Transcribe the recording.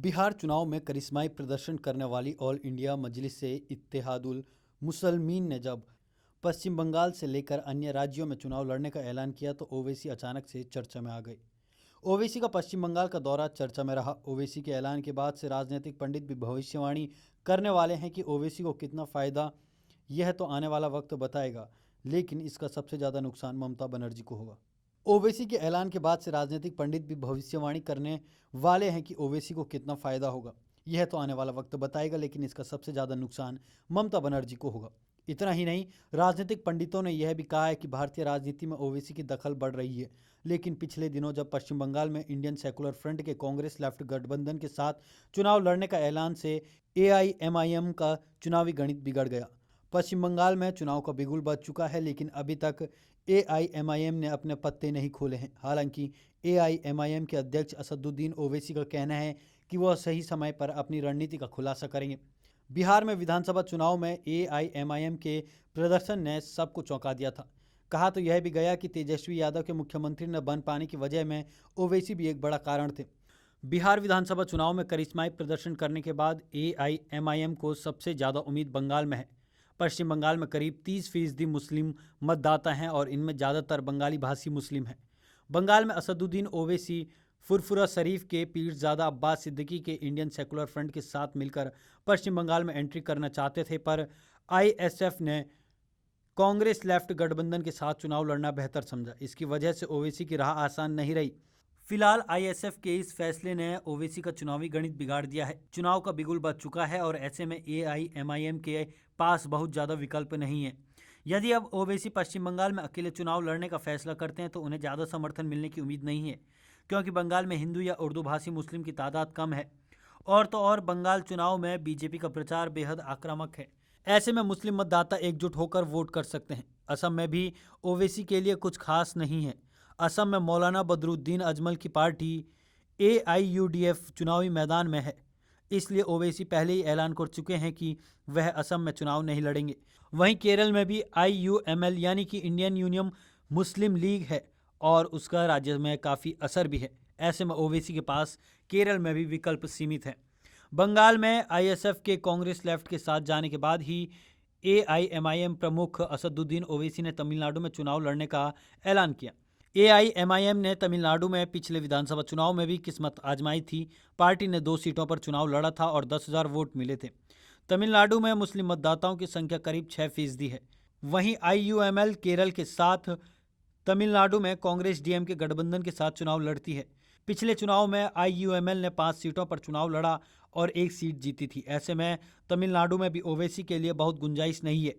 बिहार चुनाव में करिश्माई प्रदर्शन करने वाली ऑल इंडिया मजलिस से इत्तेहादुल मुसलमीन ने जब पश्चिम बंगाल से लेकर अन्य राज्यों में चुनाव लड़ने का ऐलान किया तो ओवैसी अचानक से चर्चा में आ गए। ओवैसी का पश्चिम बंगाल का दौरा चर्चा में रहा। ओवैसी के ऐलान के बाद से राजनीतिक पंडित भी भविष्यवाणी करने वाले हैं कि ओवैसी को कितना फायदा, यह तो आने वाला वक्त बताएगा, लेकिन इसका सबसे ज़्यादा नुकसान ममता बनर्जी को होगा। ओवैसी के ऐलान के बाद से राजनीतिक पंडित भी भविष्यवाणी करने वाले हैं कि ओवैसी को कितना फायदा होगा, यह तो आने वाला वक्त बताएगा, लेकिन इसका सबसे ज़्यादा नुकसान ममता बनर्जी को होगा। इतना ही नहीं, राजनीतिक पंडितों ने यह भी कहा है कि भारतीय राजनीति में ओवैसी की दखल बढ़ रही है। लेकिन पिछले दिनों जब पश्चिम बंगाल में इंडियन सेकुलर फ्रंट के कांग्रेस लेफ्ट गठबंधन के साथ चुनाव लड़ने का ऐलान से AIMIM का चुनावी गणित बिगड़ गया। पश्चिम बंगाल में चुनाव का बिगुल बज चुका है, लेकिन अभी तक AIMIM ने अपने पत्ते नहीं खोले हैं। हालांकि AIMIM के अध्यक्ष असदुद्दीन ओवैसी का कहना है कि वह सही समय पर अपनी रणनीति का खुलासा करेंगे। बिहार में विधानसभा चुनाव में AIMIM के प्रदर्शन ने सबको चौंका दिया था। कहा तो यह भी गया कि तेजस्वी यादव के मुख्यमंत्री न बन पाने की वजह में ओवैसी भी एक बड़ा कारण थे। बिहार विधानसभा चुनाव में करिश्माई प्रदर्शन करने के बाद AIMIM को सबसे ज़्यादा उम्मीद बंगाल में है। पश्चिम बंगाल में करीब 30% मुस्लिम मतदाता हैं और इनमें ज़्यादातर बंगाली भाषी मुस्लिम हैं। बंगाल में असदुद्दीन ओवैसी फुरफुरा शरीफ के पीरजादा अब्बास सिद्दीकी के इंडियन सेकुलर फ्रंट के साथ मिलकर पश्चिम बंगाल में एंट्री करना चाहते थे, पर ISF ने कांग्रेस लेफ्ट गठबंधन के साथ चुनाव लड़ना बेहतर समझा। इसकी वजह से ओवैसी की राह आसान नहीं रही। फिलहाल ISF के इस फैसले ने ओवैसी का चुनावी गणित बिगाड़ दिया है। चुनाव का बिगुल बज चुका है और ऐसे में AIMIM के पास बहुत ज़्यादा विकल्प नहीं है। यदि अब ओवैसी पश्चिम बंगाल में अकेले चुनाव लड़ने का फैसला करते हैं तो उन्हें ज़्यादा समर्थन मिलने की उम्मीद नहीं है, क्योंकि बंगाल में हिंदू या उर्दू भाषी मुस्लिम की तादाद कम है। और तो और बंगाल चुनाव में BJP का प्रचार बेहद आक्रामक है। ऐसे में मुस्लिम मतदाता एकजुट होकर वोट कर सकते हैं। असम में भी ओवैसी के लिए कुछ खास नहीं है। असम में मौलाना बदरुद्दीन अजमल की पार्टी AIUDF चुनावी मैदान में है, इसलिए ओवैसी पहले ही ऐलान कर चुके हैं कि वह असम में चुनाव नहीं लड़ेंगे। वहीं केरल में भी IUML यानी कि इंडियन यूनियन मुस्लिम लीग है और उसका राज्य में काफ़ी असर भी है। ऐसे में ओवैसी के पास केरल में भी विकल्प सीमित हैं। बंगाल में ISF के कांग्रेस लेफ्ट के साथ जाने के बाद ही AIMIM प्रमुख असदुद्दीन ओवैसी ने तमिलनाडु में चुनाव लड़ने का ऐलान किया। AIMIM ने तमिलनाडु में पिछले विधानसभा चुनाव में भी किस्मत आजमाई थी। पार्टी ने 2 सीटों पर चुनाव लड़ा था और 10,000 वोट मिले थे। तमिलनाडु में मुस्लिम मतदाताओं की संख्या करीब 6% है। वहीं IUML केरल के साथ तमिलनाडु में कांग्रेस DMK गठबंधन के साथ चुनाव लड़ती है। पिछले चुनाव में IUML ने 5 सीटों पर चुनाव लड़ा और 1 सीट जीती थी। ऐसे में तमिलनाडु में भी ओवैसी के लिए बहुत गुंजाइश नहीं है।